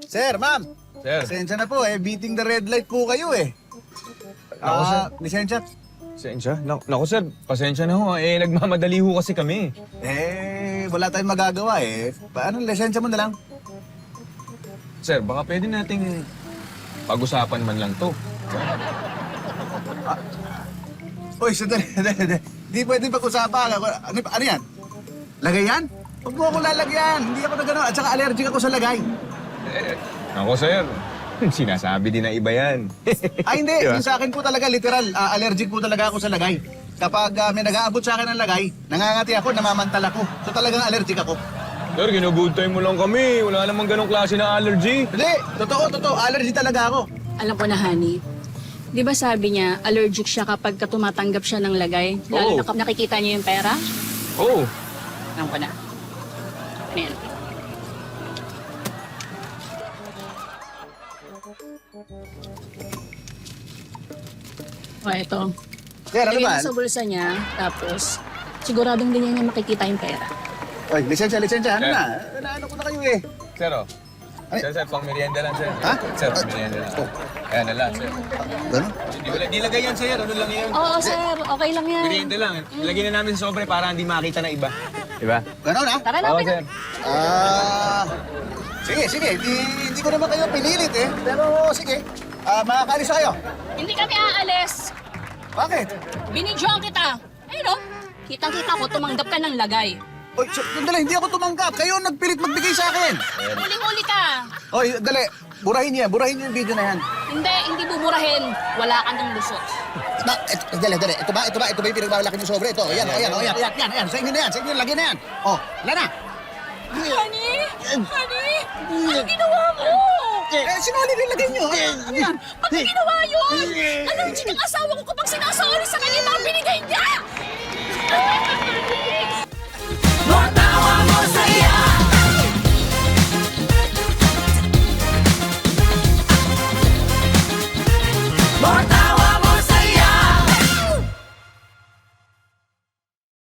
Sir, ma'am. Sir. Pasensya na po beating the red light po kayo Ako, sir. Lisensya? Pasensya? Naku, sir. Pasensya na ho. Nagmamadali ho kasi kami. Wala tayong magagawa Paano, lisensya mo na lang? Sir, baka pwede nating pag-usapan man lang to. Uy, sandali. Hindi pwedeng pag-usapan. Ano yan? Lagay yan? Huwag mo ako lalagyan. Hindi ako na gano'n. At saka allergic ako sa lagay. Ako, sir. Sinasabi din na iba yan. Hindi. Diba? Yung sa akin po talaga, literal. Allergic po talaga ako sa lagay. Kapag may nag-aabot sa akin ng lagay, nangangati ako, namamantal ako. So talagang allergic ako. Sir, ginugood time mo lang kami. Wala namang ganong klase na allergy. Hindi. Totoo. Allergy talaga ako. Alam ko na, honey. Di ba sabi niya, allergic siya kapag tumatanggap siya ng lagay? Lalo Oo. na kapag nakikita niya yung pera? Oo. Alam ko na. Ano yan? O, ito. Sir, ano Lagay ba? mo sa bulsa niya, tapos siguradong din niya makikita yung pera. Uy, lisensya. Ano Sir. na? Ano ko na kayo Sir, oh. Ay. Sir, pang merienda lang, sir. Ha? Sir, pang merienda lang. Ayan na lang, sir. Gano'n? Di lagay yan, sir. Ano lang yan? Oo, sir. Okay lang yan. Merienda lang. Lagyan na namin sa sobre para hindi makita na iba. Diba? Gano'n Tara na, Oo, pina. sir. Sige. Hindi ko naman kayo pinilit Pero sige. Makakalis kayo. Hindi kami aalis. Bakit? Binidyoan kita. Ayun, no? Kitang-kita ko tumanggap ka ng lagay. Oy, sandali, hindi ako tumanggap. Kayo ang nagpilit magbigay sa akin. Huling-huli ka. Oy, dali. Burahin niyo yung video na yan. Hindi buburahin. Wala ka ng lusot. Dali. Ito ba yung pinagbabalaki ng sobre? Ito, ayan. Sa inyo na yan. Lagyan na yan. Oh, wala na. Honey? Ano ginawa mo? Sinali rin lagay niyo. Ano yan? Bakit ginawa yun? Allergic ang asawa ko kapag sinasawari sa kanya yung mga binigay niya!